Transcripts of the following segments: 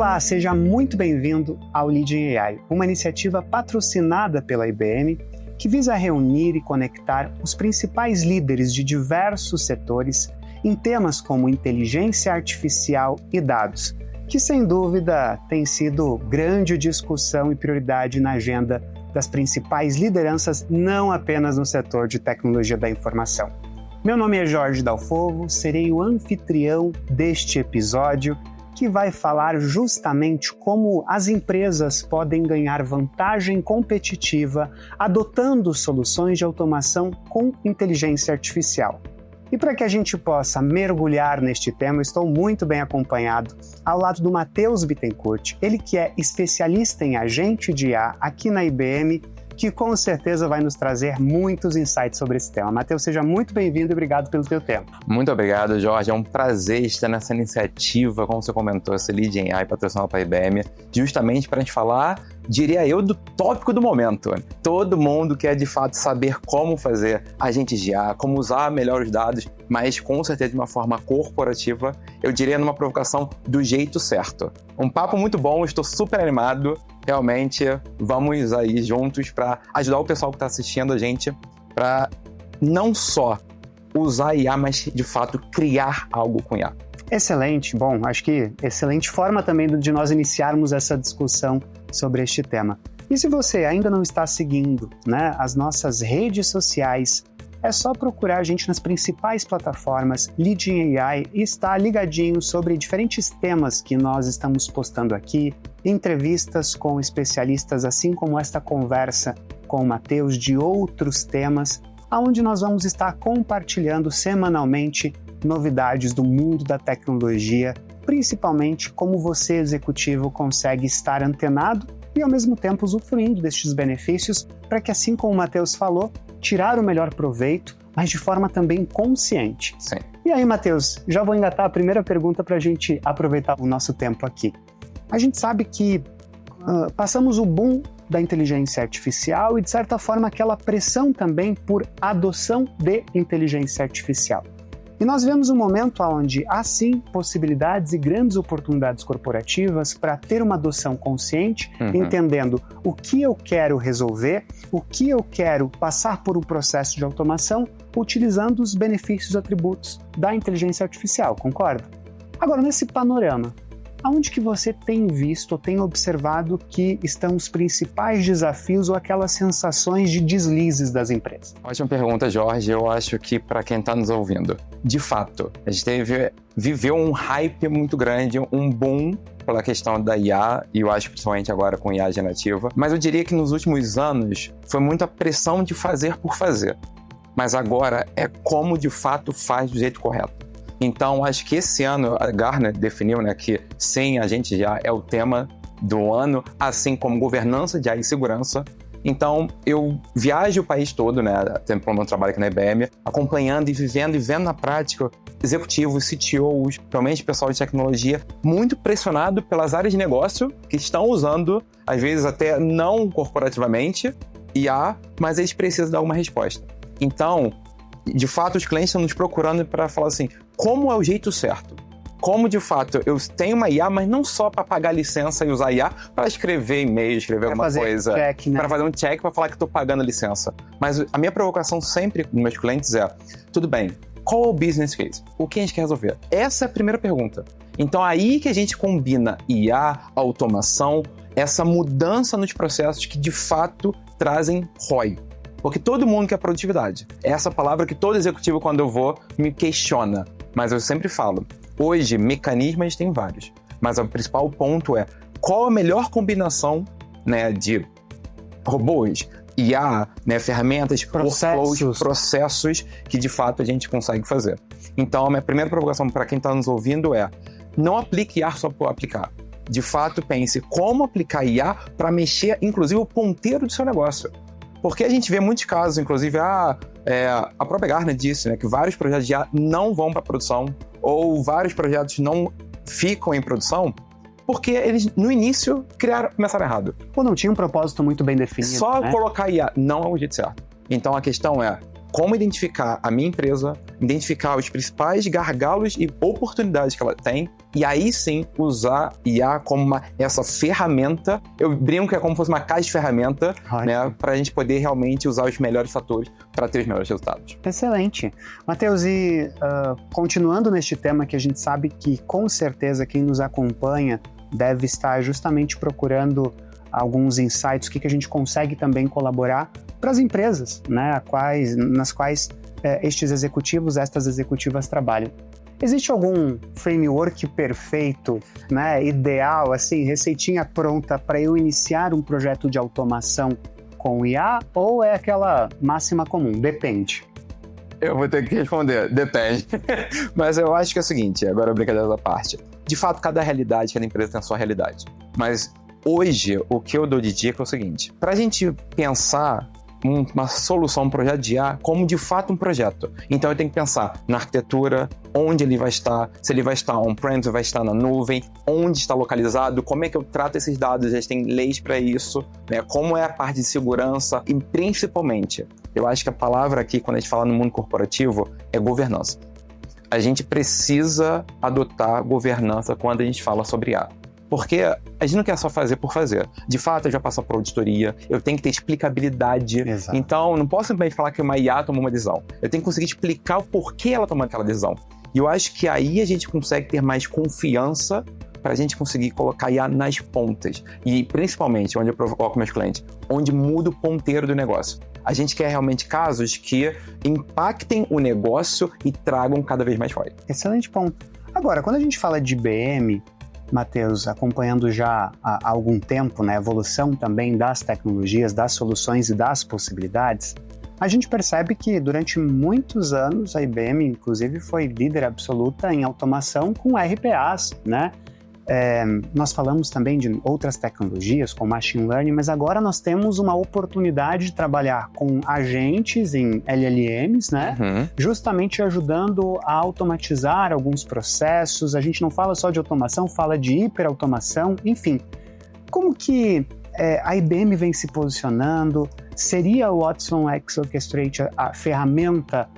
Olá, seja muito bem-vindo ao Leading AI, uma iniciativa patrocinada pela IBM que visa reunir e conectar os principais líderes de diversos setores em temas como inteligência artificial e dados, que sem dúvida tem sido grande discussão e prioridade na agenda das principais lideranças, não apenas no setor de tecnologia da informação. Meu nome é Jorge Dalfovo, serei o anfitrião deste episódio que vai falar justamente como as empresas podem ganhar vantagem competitiva adotando soluções de automação com inteligência artificial. E para que a gente possa mergulhar neste tema, estou muito bem acompanhado ao lado do Matheus Bittencourt, ele que é especialista em agente de IA aqui na IBM, que com certeza vai nos trazer muitos insights sobre esse tema. Matheus, seja muito bem-vindo e obrigado pelo teu tempo. Muito obrigado, Jorge. É um prazer estar nessa iniciativa, como você comentou, esse Leading AI patrocinado para a IBM, justamente para a gente falar, diria eu, do tópico do momento. Todo mundo quer, de fato, saber como fazer agentes de IA, como usar melhor os dados, mas com certeza de uma forma corporativa, eu diria numa provocação do jeito certo. Um papo muito bom, estou super animado. Realmente, vamos aí juntos para ajudar o pessoal que está assistindo a gente para não só usar IA, mas de fato criar algo com IA. Excelente. Bom, acho que excelente forma também de nós iniciarmos essa discussão sobre este tema. E se você ainda não está seguindo, as nossas redes sociais, é só procurar a gente nas principais plataformas Leading AI e estar ligadinho sobre diferentes temas que nós estamos postando aqui, entrevistas com especialistas, assim como esta conversa com o Matheus de outros temas, onde nós vamos estar compartilhando semanalmente novidades do mundo da tecnologia, principalmente como você, executivo, consegue estar antenado e ao mesmo tempo usufruindo destes benefícios para que, assim como o Matheus falou, tirar o melhor proveito, mas de forma também consciente. Sim. E aí, Matheus, já vou engatar a primeira pergunta para a gente aproveitar o nosso tempo aqui. A gente sabe que passamos o boom da inteligência artificial e, de certa forma, aquela pressão também por adoção de inteligência artificial. E nós vemos um momento onde há sim possibilidades e grandes oportunidades corporativas para ter uma adoção consciente, entendendo o que eu quero resolver, o que eu quero passar por um processo de automação, utilizando os benefícios e atributos da inteligência artificial, concorda? Agora, nesse panorama, aonde que você tem visto ou tem observado que estão os principais desafios ou aquelas sensações de deslizes das empresas? Ótima pergunta, Jorge. Eu acho que para quem está nos ouvindo, de fato, a gente viveu um hype muito grande, um boom pela questão da IA, e eu acho principalmente agora com IA generativa, mas eu diria que nos últimos anos foi muita pressão de fazer por fazer, mas agora é como de fato faz do jeito correto. Então, acho que esse ano a Gartner definiu que sim, agente de IA é o tema do ano, assim como governança de IA e segurança. Então, eu viajo o país todo, pelo meu trabalho aqui na IBM, acompanhando e vendo na prática executivos, CTOs, realmente pessoal de tecnologia, muito pressionado pelas áreas de negócio que estão usando, às vezes até não corporativamente, IA, mas eles precisam dar uma resposta. Então, de fato, os clientes estão nos procurando para falar assim, como é o jeito certo? Como, de fato, eu tenho uma IA, mas não só para pagar licença e usar IA para escrever e-mail, escrever alguma coisa, para fazer um check, para falar que estou pagando a licença. Mas a minha provocação sempre com meus clientes é, tudo bem, qual é o business case? O que a gente quer resolver? Essa é a primeira pergunta. Então, aí que a gente combina IA, automação, essa mudança nos processos que, de fato, trazem ROI. Porque todo mundo quer produtividade. É essa palavra que todo executivo, quando eu vou, me questiona. Mas eu sempre falo, hoje, mecanismos a gente tem vários. Mas o principal ponto é, qual a melhor combinação de robôs, IA, ferramentas, workflows, processos que, de fato, a gente consegue fazer. Então, a minha primeira provocação para quem está nos ouvindo é, não aplique IA só por aplicar. De fato, pense como aplicar IA para mexer, inclusive, o ponteiro do seu negócio. Porque a gente vê muitos casos, inclusive, a própria Gartner disse que vários projetos de IA não vão para produção, ou vários projetos não ficam em produção, porque eles, no início, começaram errado. Ou não tinha um propósito muito bem definido. Só colocar IA não é o jeito certo. Então, a questão é, como identificar a minha empresa, identificar os principais gargalos e oportunidades que ela tem, e aí sim usar IA como essa ferramenta. Eu brinco que é como se fosse uma caixa de ferramenta, né, para a gente poder realmente usar os melhores fatores para ter os melhores resultados. Excelente. Matheus, e continuando neste tema, que a gente sabe que com certeza quem nos acompanha deve estar justamente procurando alguns insights, o que a gente consegue também colaborar para as empresas, né, nas quais estes executivos, estas executivas trabalham. Existe algum framework perfeito, né, ideal, assim, receitinha pronta para eu iniciar um projeto de automação com IA, ou é aquela máxima comum? Depende. Eu vou ter que responder, depende. Mas eu acho que é o seguinte, agora brincadeira da parte. De fato, cada realidade, cada empresa tem a sua realidade. Mas hoje, o que eu dou de dica é o seguinte, para a gente pensar uma solução, um projeto de IA, como de fato um projeto. Então eu tenho que pensar na arquitetura, onde ele vai estar, se ele vai estar on-prem, se vai estar na nuvem, onde está localizado, como é que eu trato esses dados, a gente tem leis para isso, né? Como é a parte de segurança e principalmente, eu acho que a palavra aqui, quando a gente fala no mundo corporativo, é governança. A gente precisa adotar governança quando a gente fala sobre IA. Porque a gente não quer só fazer por fazer. De fato, eu já passo por auditoria, eu tenho que ter explicabilidade. Exato. Então, não posso simplesmente falar que uma IA tomou uma decisão. Eu tenho que conseguir explicar o porquê ela tomou aquela decisão. E eu acho que aí a gente consegue ter mais confiança para a gente conseguir colocar IA nas pontas. E principalmente, onde eu provoco meus clientes, onde muda o ponteiro do negócio. A gente quer realmente casos que impactem o negócio e tragam cada vez mais ROI. Excelente ponto. Agora, quando a gente fala de IBM, Matheus, acompanhando já há algum tempo, né, a evolução também das tecnologias, das soluções e das possibilidades, a gente percebe que durante muitos anos a IBM, inclusive, foi líder absoluta em automação com RPAs, né? Nós falamos também de outras tecnologias, como Machine Learning, mas agora nós temos uma oportunidade de trabalhar com agentes em LLMs, né? Justamente ajudando a automatizar alguns processos. A gente não fala só de automação, fala de hiperautomação, enfim. Como que a IBM vem se posicionando? Seria o Watson X Orchestrate a ferramenta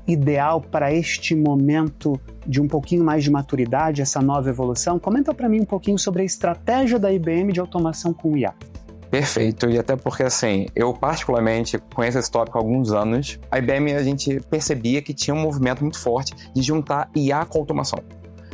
ideal para este momento de um pouquinho mais de maturidade, essa nova evolução? Comenta para mim um pouquinho sobre a estratégia da IBM de automação com IA. Perfeito, e até porque assim, eu particularmente conheço esse tópico há alguns anos. A IBM, a gente percebia que tinha um movimento muito forte de juntar IA com automação.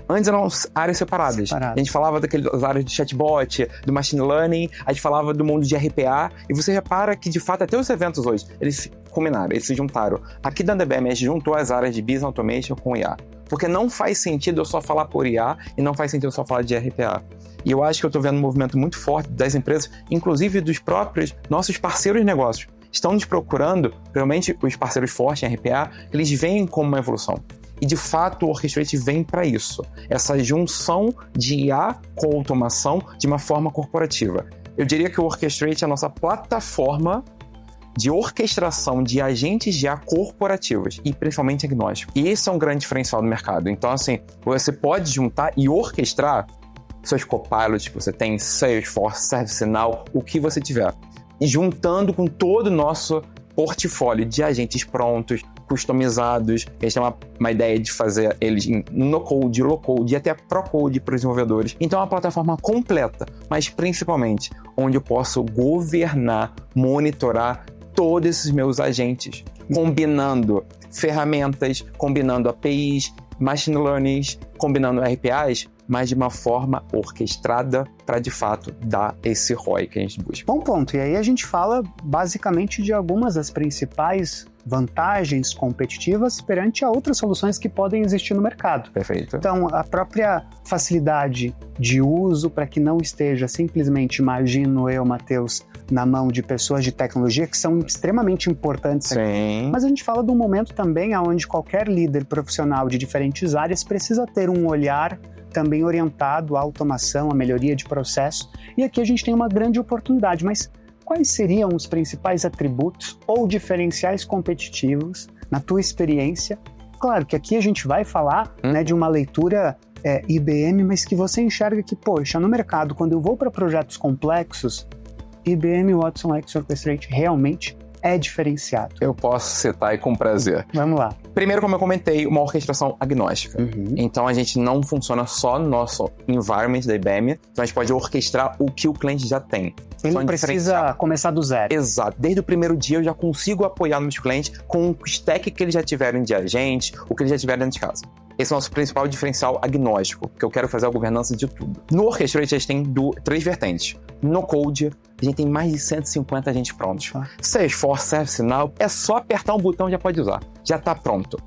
Antes eram áreas separadas. A gente falava daquelas áreas de chatbot, do machine learning, a gente falava do mundo de RPA, e você repara que, de fato, até os eventos hoje, eles combinaram, eles se juntaram. Aqui da IBM, a gente juntou as áreas de Business Automation com IA. Porque não faz sentido eu só falar por IA e não faz sentido eu só falar de RPA. E eu acho que eu estou vendo um movimento muito forte das empresas, inclusive dos próprios nossos parceiros de negócios. Estão nos procurando, realmente os parceiros fortes em RPA, eles veem como uma evolução. E, de fato, o Orchestrate vem para isso. Essa junção de IA com automação de uma forma corporativa. Eu diria que o Orchestrate é a nossa plataforma de orquestração de agentes de IA corporativos e principalmente agnósticos. E esse é um grande diferencial do mercado. Então, assim, você pode juntar e orquestrar seus copilots que você tem, Salesforce, ServiceNow, o que você tiver. E juntando com todo o nosso portfólio de agentes prontos, customizados, a gente tem uma ideia de fazer eles em no-code, low-code e até pro-code para os desenvolvedores. Então é uma plataforma completa, mas principalmente onde eu posso governar, monitorar todos esses meus agentes, combinando ferramentas, combinando APIs, machine learning, combinando RPAs, mas de uma forma orquestrada para, de fato, dar esse ROI que a gente busca. Bom ponto. E aí a gente fala basicamente de algumas das principais vantagens competitivas perante a outras soluções que podem existir no mercado. Perfeito. Então, a própria facilidade de uso para que não esteja simplesmente, imagino eu, Matheus, na mão de pessoas de tecnologia que são extremamente importantes Sim. aqui. Mas a gente fala de um momento também onde qualquer líder profissional de diferentes áreas precisa ter um olhar também orientado à automação, à melhoria de processo. E aqui a gente tem uma grande oportunidade, mas quais seriam os principais atributos ou diferenciais competitivos, na tua experiência? Claro que aqui a gente vai falar de uma leitura IBM, mas que você enxerga que, poxa, no mercado, quando eu vou para projetos complexos, IBM Watson X Orchestrate realmente é diferenciado? Eu posso citar aí com prazer. Vamos lá. Primeiro, como eu comentei, uma orquestração agnóstica. Então, a gente não funciona só no nosso environment da IBM, então a gente pode orquestrar o que o cliente já tem. Ele não precisa começar do zero. Exato. Desde o primeiro dia, eu já consigo apoiar meus clientes com o stack que eles já tiveram de agente, o que eles já tiveram dentro de casa. Esse é o nosso principal diferencial agnóstico, porque eu quero fazer a governança de tudo. No Orchestrate, a gente tem 3 vertentes. No Code, a gente tem mais de 150 agentes prontos. Salesforce, ServiceNow, é só apertar um botão e já pode usar. Já está pronto.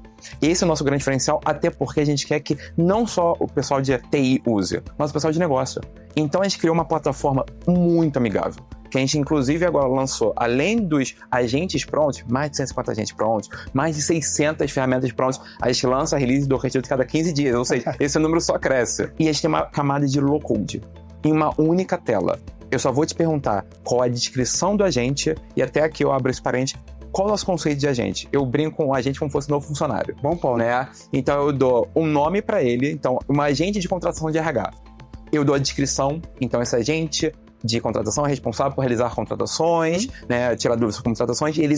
Esse é o nosso grande diferencial, até porque a gente quer que não só o pessoal de TI use, mas o pessoal de negócio. Então, a gente criou uma plataforma muito amigável, que a gente, inclusive, agora lançou, além dos agentes prontos, mais de 150 agentes prontos, mais de 600 ferramentas prontas. A gente lança a release do Orchestrate cada 15 dias, ou seja, esse número só cresce. E a gente tem uma camada de low-code em uma única tela. Eu só vou te perguntar qual é a descrição do agente, e até aqui eu abro esse parênteses, qual é o nosso conceito de agente? Eu brinco com o agente como se fosse um novo funcionário. Bom ponto. Né? Então eu dou um nome para ele, então um agente de contratação de RH. Eu dou a descrição, então esse agente de contratação é responsável por realizar contratações, né, tirar dúvidas sobre contratações, e ele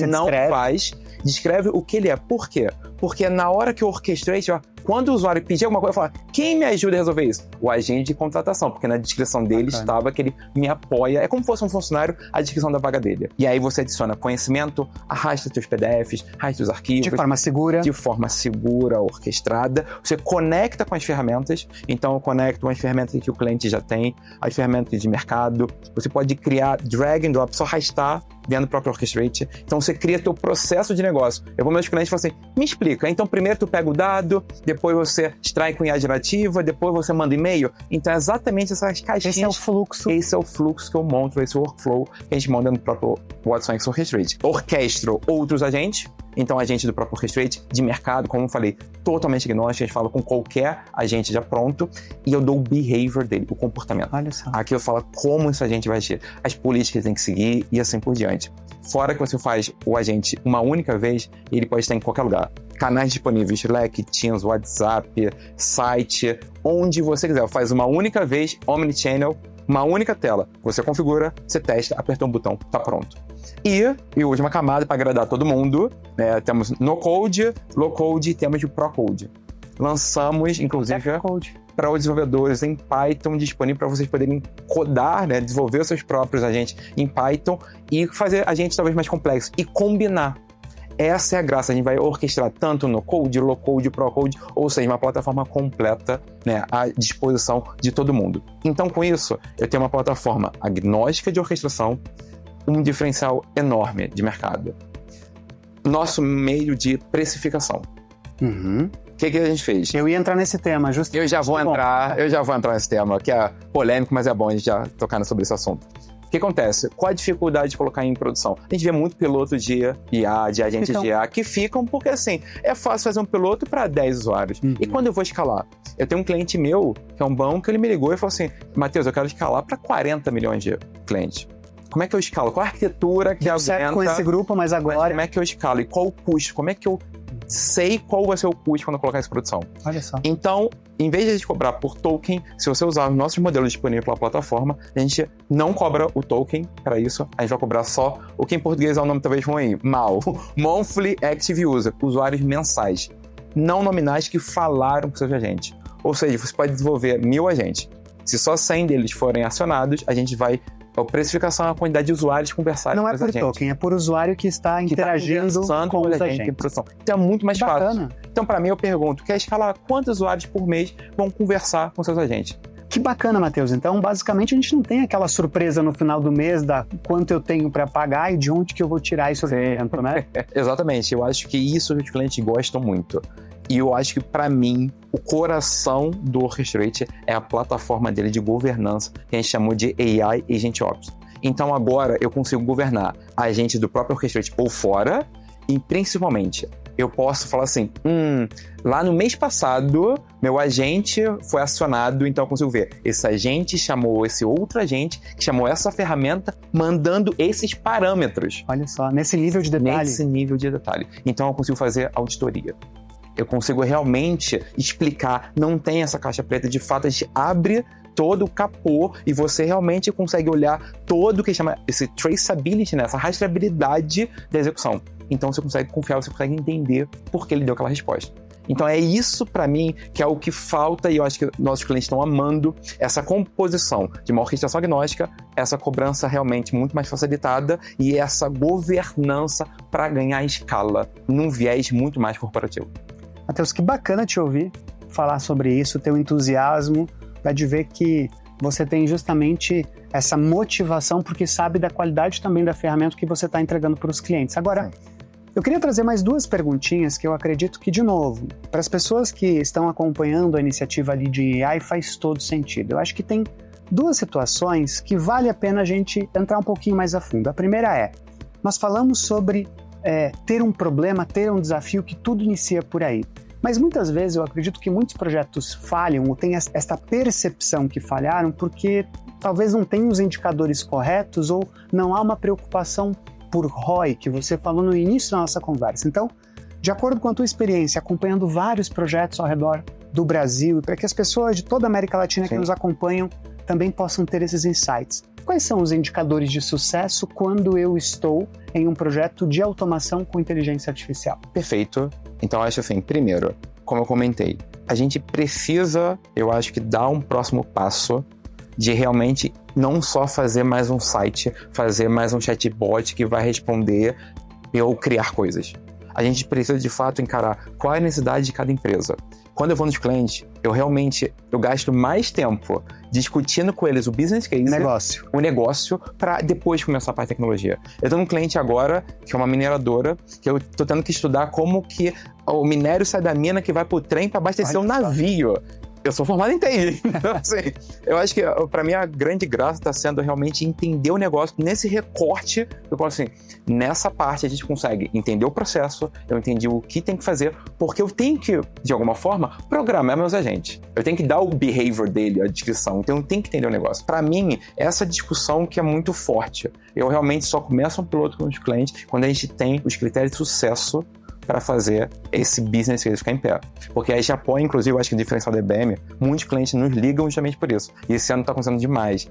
descreve o que ele é. Por quê? Porque na hora que eu orquestrei, quando o usuário pedir alguma coisa, eu falo, quem me ajuda a resolver isso? O agente de contratação, porque na descrição dele estava que ele me apoia, é como se fosse um funcionário, a descrição da vaga dele. E aí você adiciona conhecimento, arrasta seus PDFs, arrasta os arquivos. De forma segura. De forma segura, orquestrada. Você conecta com as ferramentas, então eu conecto com as ferramentas que o cliente já tem, as ferramentas de mercado. Você pode criar drag and drop, só arrastar dentro do próprio Orchestrate. Então você cria teu processo de negócio. Eu vou meus clientes e falo assim, me explica. Então primeiro tu pega o dado, depois você extrai com IA gerativa, depois você manda e-mail. Então é exatamente essas caixinhas. Esse é o fluxo. Esse é o fluxo que eu monto, esse workflow que a gente monta no próprio Watson X Orchestrate. Orquestro outros agentes. Então, agente do próprio Orchestrate, de mercado, como eu falei, totalmente agnóstico, a gente fala com qualquer agente já pronto, e eu dou o behavior dele, o comportamento. Olha só. Aqui eu falo como esse agente vai agir, as políticas que ele tem que seguir e assim por diante. Fora que você faz o agente uma única vez, ele pode estar em qualquer lugar. Canais disponíveis, Slack, Teams, WhatsApp, site, onde você quiser. Faz uma única vez, Omnichannel, uma única tela. Você configura, você testa, apertou um botão, tá pronto. E última camada para agradar todo mundo, né? Temos no code, low code e temos de pro code. Lançamos, inclusive, para os desenvolvedores em Python, disponível para vocês poderem codar, né? Desenvolver os seus próprios agentes em Python e fazer agentes talvez mais complexos e combinar. Essa é a graça, a gente vai orquestrar tanto no Code, Low Code, Pro Code, ou seja, uma plataforma completa, né, à disposição de todo mundo. Então, com isso, eu tenho uma plataforma agnóstica de orquestração, um diferencial enorme de mercado. Nosso meio de precificação. O que a gente fez? Eu ia entrar nesse tema, justamente. Eu já vou entrar nesse tema, que é polêmico, mas é bom a gente já tocar sobre esse assunto. O que acontece? Qual a dificuldade de colocar em produção? A gente vê muito piloto de IA, de agentes de IA, que ficam porque, assim, é fácil fazer um piloto para 10 usuários. E quando eu vou escalar? Eu tenho um cliente meu, que é um banco, ele me ligou e falou assim, Matheus, eu quero escalar para 40 milhões de clientes. Como é que eu escalo? Qual a arquitetura que aguenta? Com esse grupo, mas agora... Como é que eu escalo? E qual o custo? Como é que eu sei qual vai ser o custo quando eu colocar isso em produção? Olha só. Então, em vez de a gente cobrar por token, se você usar os nossos modelos disponíveis pela plataforma, a gente não cobra o token para isso, a gente vai cobrar só o que em português é um nome talvez ruim, Monthly Active User, usuários mensais, não nominais que falaram com seus agentes. Ou seja, você pode desenvolver 1000 agentes. Se só 100 deles forem acionados, a gente vai... A precificação é a quantidade de usuários conversarem com os agentes. Não é por token, é por usuário que está interagindo com os agentes. Então é muito mais bacana. Fácil. Então, para mim, eu pergunto, quer escalar quantos usuários por mês vão conversar com seus agentes? Que bacana, Matheus. Então, basicamente, a gente não tem aquela surpresa no final do mês da quanto eu tenho para pagar e de onde que eu vou tirar isso dentro, né? Exatamente. Eu acho que isso os clientes gostam muito. E eu acho que, para mim, o coração do Orchestrate é a plataforma dele de governança, que a gente chamou de AI Agent Ops. Então, agora, eu consigo governar agentes do próprio Orchestrate ou fora, e, principalmente, eu posso falar assim, lá no mês passado, meu agente foi acionado, então eu consigo ver, esse agente chamou esse outro agente, que chamou essa ferramenta, mandando esses parâmetros. Olha só, nesse nível de detalhe. Nesse nível de detalhe. Então, eu consigo fazer auditoria. Eu consigo realmente explicar, não tem essa caixa preta, de fato a gente abre todo o capô e você realmente consegue olhar todo o que chama esse traceability, né? Essa rastreabilidade da execução. Então você consegue confiar, você consegue entender por que ele deu aquela resposta. Então é isso, para mim, que é o que falta, e eu acho que nossos clientes estão amando, essa composição de uma orquestração agnóstica, essa cobrança realmente muito mais facilitada e essa governança para ganhar escala num viés muito mais corporativo. Matheus, que bacana te ouvir falar sobre isso, teu entusiasmo, de ver que você tem justamente essa motivação porque sabe da qualidade também da ferramenta que você está entregando para os clientes. Agora, eu queria trazer mais duas perguntinhas que eu acredito que, de novo, para as pessoas que estão acompanhando a iniciativa Leading AI faz todo sentido. Eu acho que tem duas situações que vale a pena a gente entrar um pouquinho mais a fundo. A primeira é, nós falamos sobre ter um problema, ter um desafio, que tudo inicia por aí. Mas muitas vezes eu acredito que muitos projetos falham ou têm esta percepção que falharam porque talvez não tenham os indicadores corretos ou não há uma preocupação por ROI, que você falou no início da nossa conversa. Então, de acordo com a tua experiência, acompanhando vários projetos ao redor do Brasil, para que as pessoas de toda a América Latina que nos acompanham também possam ter esses insights. Quais são os indicadores de sucesso quando eu estou em um projeto de automação com inteligência artificial? Perfeito. Então, acho assim, primeiro, como eu comentei, a gente precisa, eu acho que dar um próximo passo de realmente não só fazer mais um site, fazer mais um chatbot que vai responder ou criar coisas. A gente precisa, de fato, encarar qual é a necessidade de cada empresa. Quando eu vou nos clientes, eu gasto mais tempo discutindo com eles o business case, o negócio, para depois começar a parte de tecnologia. Eu estou num cliente agora, que é uma mineradora, que eu estou tendo que estudar como que o minério sai da mina que vai pro trem para abastecer um navio. Eu sou formado em TI, então assim, eu acho que para mim a grande graça está sendo realmente entender o negócio nesse recorte. Eu falo assim, nessa parte a gente consegue entender o processo, eu entendi o que tem que fazer, porque eu tenho que, de alguma forma, programar meus agentes. Eu tenho que dar o behavior dele, a descrição, então eu tenho que entender o negócio. Para mim, essa discussão que é muito forte. Eu realmente só começo um piloto com os clientes quando a gente tem os critérios de sucesso para fazer esse business case ficar em pé. Porque a gente apoia, inclusive, eu acho que o diferencial da IBM, muitos clientes nos ligam justamente por isso. E esse ano está acontecendo demais.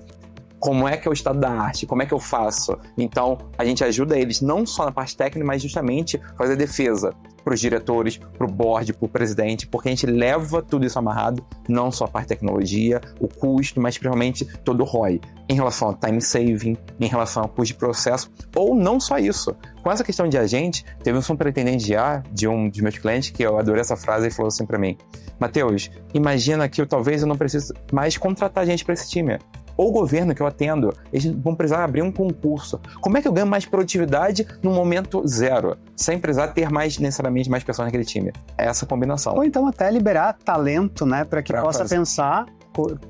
Como é que é o estado da arte? Como é que eu faço? Então, a gente ajuda eles não só na parte técnica, mas justamente fazer defesa para os diretores, para o board, para o presidente, porque a gente leva tudo isso amarrado, não só a parte de tecnologia, o custo, mas principalmente todo o ROI, em relação a time saving, em relação ao custo de processo, ou não só isso. Com essa questão de agente, teve um superintendente de IA de um dos meus clientes, que eu adorei essa frase, e falou assim para mim, Matheus, imagina que talvez eu não precise mais contratar gente para esse time. Ou o governo que eu atendo, eles vão precisar abrir um concurso. Como é que eu ganho mais produtividade no momento zero, sem precisar ter necessariamente mais pessoas naquele time? É essa combinação. Ou então até liberar talento, né, para que possa pensar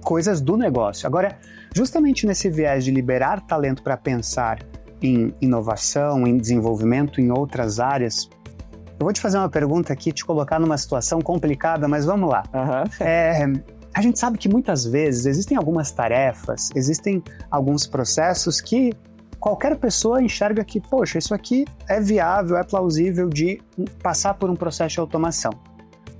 coisas do negócio. Agora, justamente nesse viés de liberar talento para pensar em inovação, em desenvolvimento em outras áreas, eu vou te fazer uma pergunta aqui, te colocar numa situação complicada, mas vamos lá. A gente sabe que muitas vezes existem algumas tarefas, existem alguns processos que qualquer pessoa enxerga que, poxa, isso aqui é viável, é plausível de passar por um processo de automação.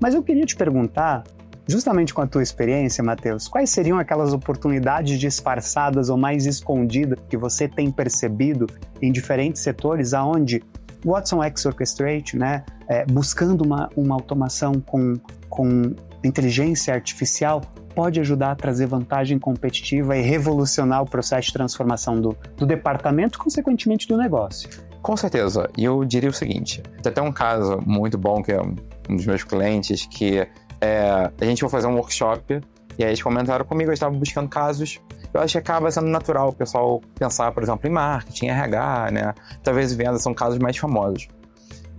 Mas eu queria te perguntar, justamente com a tua experiência, Matheus, quais seriam aquelas oportunidades disfarçadas ou mais escondidas que você tem percebido em diferentes setores, aonde o Watson X Orchestrate, né, buscando uma automação com inteligência artificial, pode ajudar a trazer vantagem competitiva e revolucionar o processo de transformação do departamento, consequentemente do negócio. Com certeza. E eu diria o seguinte, tem até um caso muito bom, que é um dos meus clientes, que a gente foi fazer um workshop, e aí eles comentaram comigo, eles estavam buscando casos. Eu acho que acaba sendo natural o pessoal pensar, por exemplo, em marketing, RH, né? Talvez vendas são casos mais famosos.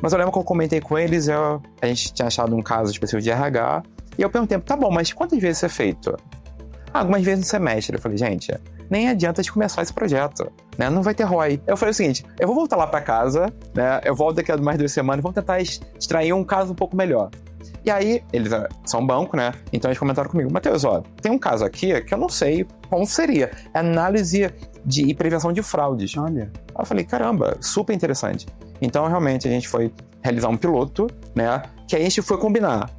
Mas eu lembro que eu comentei com eles, a gente tinha achado um caso específico de RH, e eu perguntei, tá bom, mas quantas vezes isso é feito? Algumas vezes no semestre. Eu falei, gente, nem adianta de começar esse projeto, né? Não vai ter ROI. Eu falei o seguinte, eu vou voltar lá para casa, né? Eu volto daqui a mais 2 semanas, vamos tentar extrair um caso um pouco melhor. E aí, eles são um banco, né? Então eles comentaram comigo, Matheus, tem um caso aqui que eu não sei como seria. É análise e prevenção de fraudes. Olha. Aí eu falei, caramba, super interessante. Então, realmente, a gente foi realizar um piloto, né? Que a gente foi combinar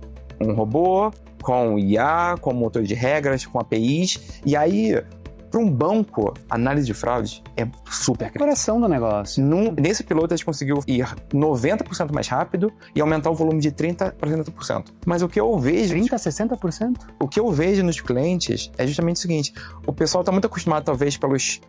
um robô, com IA, com motor de regras, com APIs. E aí, para um banco, análise de fraude é super crítico. Coração do negócio. Nesse piloto, a gente conseguiu ir 90% mais rápido e aumentar o volume de 30% para 60%. Mas o que eu vejo... 30% a 60%? O que eu vejo nos clientes é justamente o seguinte. O pessoal está muito acostumado, talvez, pelos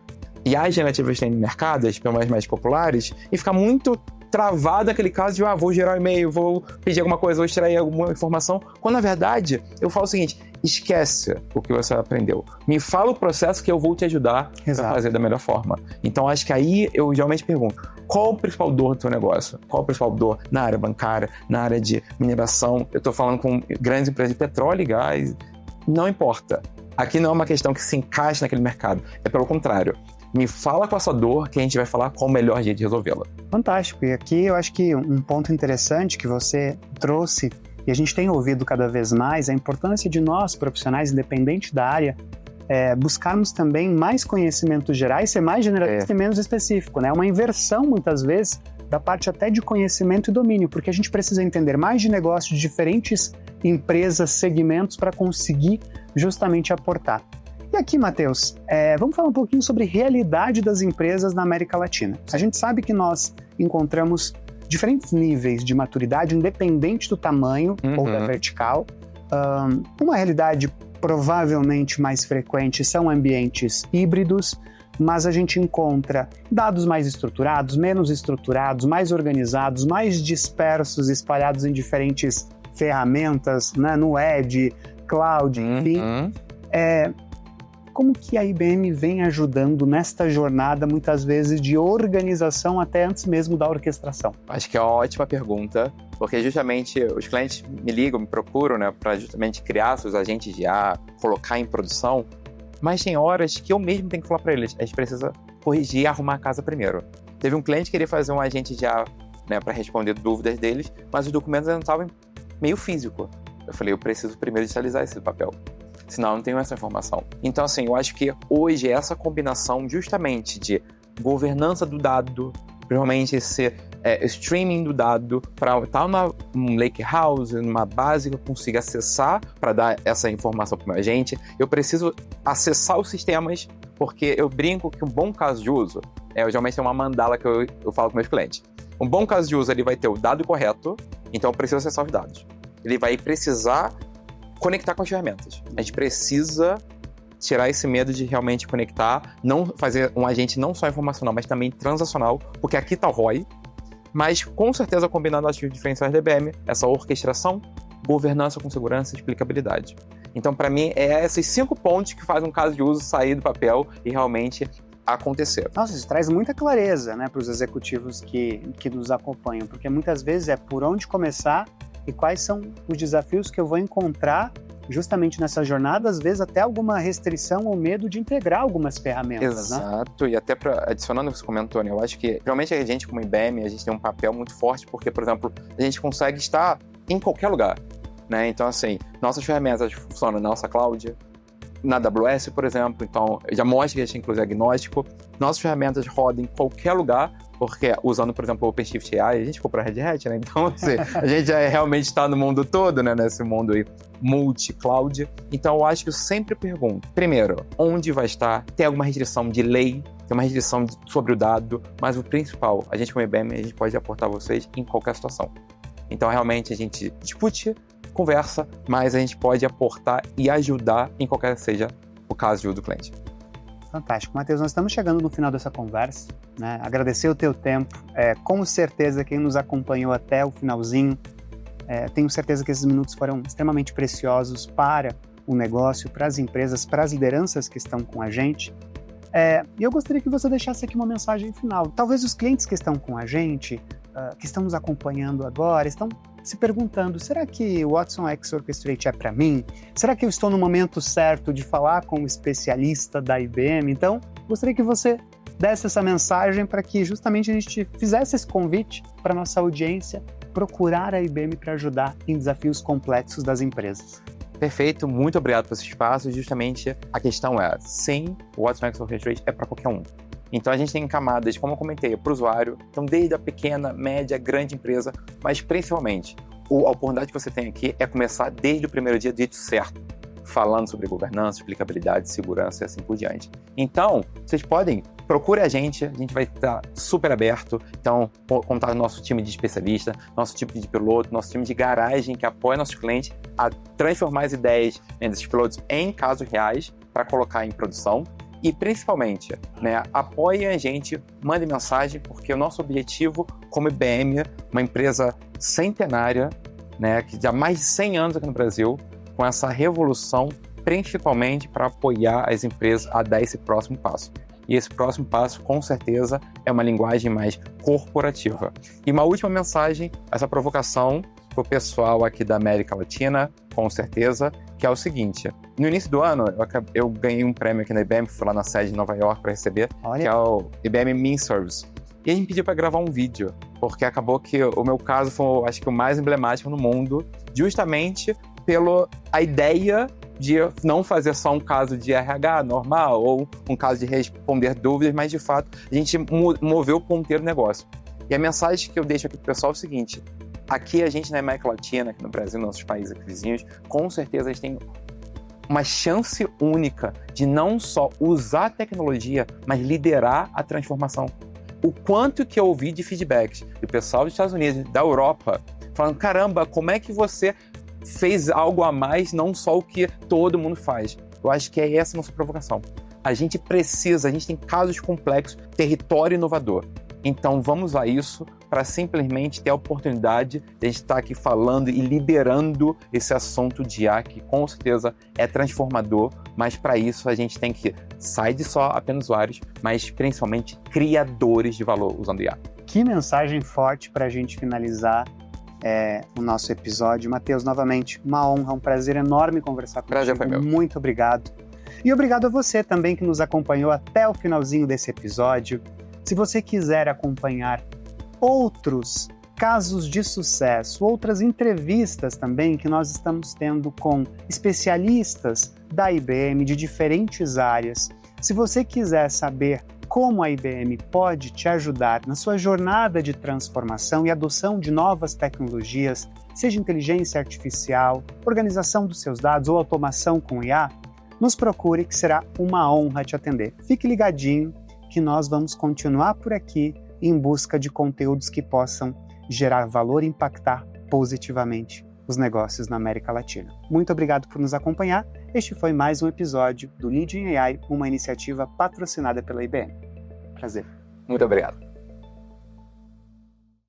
IAs generativas que tem no mercado, as mais populares, e ficar muito travado naquele caso de, vou gerar um e-mail, vou pedir alguma coisa, vou extrair alguma informação, quando na verdade eu falo o seguinte, esquece o que você aprendeu, me fala o processo que eu vou te ajudar a fazer da melhor forma. Então acho que aí eu geralmente pergunto, qual o principal dor do teu negócio? Qual o principal dor na área bancária, na área de mineração? Eu estou falando com grandes empresas de petróleo e gás, não importa. Aqui não é uma questão que se encaixa naquele mercado, é pelo contrário. Me fala com a sua dor que a gente vai falar qual o melhor jeito de resolvê-la. Fantástico. E aqui eu acho que um ponto interessante que você trouxe, e a gente tem ouvido cada vez mais, a importância de nós, profissionais, independente da área, buscarmos também mais conhecimentos gerais, ser mais generalista e menos específico, né? Uma inversão, muitas vezes, da parte até de conhecimento e domínio, porque a gente precisa entender mais de negócio de diferentes empresas, segmentos, para conseguir justamente aportar. E aqui, Matheus, vamos falar um pouquinho sobre realidade das empresas na América Latina. A gente sabe que nós encontramos diferentes níveis de maturidade, independente do tamanho ou da vertical. Uma realidade provavelmente mais frequente são ambientes híbridos, mas a gente encontra dados mais estruturados, menos estruturados, mais organizados, mais dispersos, espalhados em diferentes ferramentas, né, no Edge, Cloud, enfim. Como que a IBM vem ajudando nesta jornada, muitas vezes, de organização até antes mesmo da orquestração? Acho que é uma ótima pergunta, porque justamente os clientes me ligam, me procuram, né, para justamente criar seus agentes de IA, colocar em produção, mas tem horas que eu mesmo tenho que falar para eles, a gente precisa corrigir e arrumar a casa primeiro. Teve um cliente que queria fazer um agente de IA, né, para responder dúvidas deles, mas os documentos ainda estavam meio físico. Eu falei, eu preciso primeiro digitalizar esse papel. Senão eu não tenho essa informação. Então, assim, eu acho que hoje essa combinação justamente de governança do dado, principalmente esse streaming do dado, para estar num lake house, numa base que eu consiga acessar para dar essa informação para o meu agente, eu preciso acessar os sistemas, porque eu brinco que um bom caso de uso, eu geralmente tenho uma mandala que eu falo com meus clientes. Um bom caso de uso, ele vai ter o dado correto, então eu preciso acessar os dados. Ele vai precisar conectar com as ferramentas. A gente precisa tirar esse medo de realmente conectar, não fazer um agente não só informacional, mas também transacional, porque aqui está o ROI, mas com certeza combinando as diferenciais da IBM, essa orquestração, governança com segurança e explicabilidade. Então, para mim, é esses 5 pontos que fazem um caso de uso sair do papel e realmente acontecer. Nossa, isso traz muita clareza, né, para os executivos que nos acompanham, porque muitas vezes é por onde começar e quais são os desafios que eu vou encontrar justamente nessa jornada, às vezes até alguma restrição ou medo de integrar algumas ferramentas. Exato, né? E até adicionando o que você comentou, né, eu acho que realmente a gente como IBM, a gente tem um papel muito forte, porque, por exemplo, a gente consegue estar em qualquer lugar, né? Então, assim, nossas ferramentas funcionam na nossa cloud, na AWS, por exemplo, então já mostra que a gente inclusive é agnóstico. Nossas ferramentas rodam em qualquer lugar, porque usando, por exemplo, o OpenShift AI, a gente compra a Red Hat, né? Então, assim, a gente já realmente está no mundo todo, né? Nesse mundo aí multi-cloud. Então, eu acho que eu sempre pergunto, primeiro, onde vai estar? Tem alguma restrição de lei? Tem uma restrição sobre o dado? Mas o principal, a gente como IBM, a gente pode aportar vocês em qualquer situação. Então, realmente, a gente discute, conversa, mas a gente pode aportar e ajudar em qualquer seja o caso de uso do cliente. Fantástico. Matheus, nós estamos chegando no final dessa conversa, né? Agradecer o teu tempo. Com certeza, quem nos acompanhou até o finalzinho, tenho certeza que esses minutos foram extremamente preciosos para o negócio, para as empresas, para as lideranças que estão com a gente. E eu gostaria que você deixasse aqui uma mensagem final. Talvez os clientes que estão com a gente, que estão nos acompanhando agora, estão se perguntando, será que o Watson X Orchestrate é para mim? Será que eu estou no momento certo de falar com um especialista da IBM? Então, gostaria que você desse essa mensagem para que justamente a gente fizesse esse convite para a nossa audiência procurar a IBM para ajudar em desafios complexos das empresas. Perfeito, muito obrigado por esse espaço. Justamente a questão sim, o Watson X Orchestrate é para qualquer um. Então a gente tem camadas, como eu comentei, para o usuário, então desde a pequena, média, grande empresa, mas principalmente a oportunidade que você tem aqui é começar desde o primeiro dia do jeito certo, falando sobre governança, explicabilidade, segurança e assim por diante. Então, vocês podem, procure a gente vai estar super aberto. Então, contar com o nosso time de especialista, nosso time de piloto, nosso time de garagem que apoia nossos clientes a transformar as ideias desses pilotos em casos reais para colocar em produção. E, principalmente, apoiem a gente, mandem mensagem, porque o nosso objetivo, como IBM, uma empresa centenária, que há mais de 100 anos aqui no Brasil, com essa revolução, principalmente para apoiar as empresas a dar esse próximo passo. E esse próximo passo, com certeza, é uma linguagem mais corporativa. E uma última mensagem, essa provocação para o pessoal aqui da América Latina, com certeza, que é o seguinte: no início do ano, eu ganhei um prêmio aqui na IBM, fui lá na sede de Nova York para receber, que é o IBM Mean Service. E a gente pediu para gravar um vídeo, porque acabou que o meu caso foi, acho que, o mais emblemático no mundo, justamente pela ideia de não fazer só um caso de RH normal ou um caso de responder dúvidas, mas, de fato, a gente moveu o ponteiro do negócio. E a mensagem que eu deixo aqui pro pessoal é o seguinte: aqui a gente na América Latina, aqui no Brasil, nos nossos países aqui vizinhos, com certeza a gente tem uma chance única de não só usar a tecnologia, mas liderar a transformação. O quanto que eu ouvi de feedbacks do pessoal dos Estados Unidos, da Europa, falando: caramba, como é que você fez algo a mais, não só o que todo mundo faz? Eu acho que é essa a nossa provocação. A gente tem casos complexos, território inovador. Então vamos a isso para simplesmente ter a oportunidade de a gente estar aqui falando e liderando esse assunto de IA, que com certeza é transformador, mas para isso a gente tem que sair de só apenas usuários, mas principalmente criadores de valor usando IA. Que mensagem forte para a gente finalizar o nosso episódio. Matheus, novamente, uma honra, um prazer enorme conversar contigo. Prazer foi meu. Muito obrigado. E obrigado a você também que nos acompanhou até o finalzinho desse episódio. Se você quiser acompanhar outros casos de sucesso, outras entrevistas também que nós estamos tendo com especialistas da IBM de diferentes áreas, se você quiser saber como a IBM pode te ajudar na sua jornada de transformação e adoção de novas tecnologias, seja inteligência artificial, organização dos seus dados ou automação com IA, nos procure que será uma honra te atender. Fique ligadinho que nós vamos continuar por aqui em busca de conteúdos que possam gerar valor e impactar positivamente os negócios na América Latina. Muito obrigado por nos acompanhar. Este foi mais um episódio do Leading AI, uma iniciativa patrocinada pela IBM. Prazer. Muito obrigado.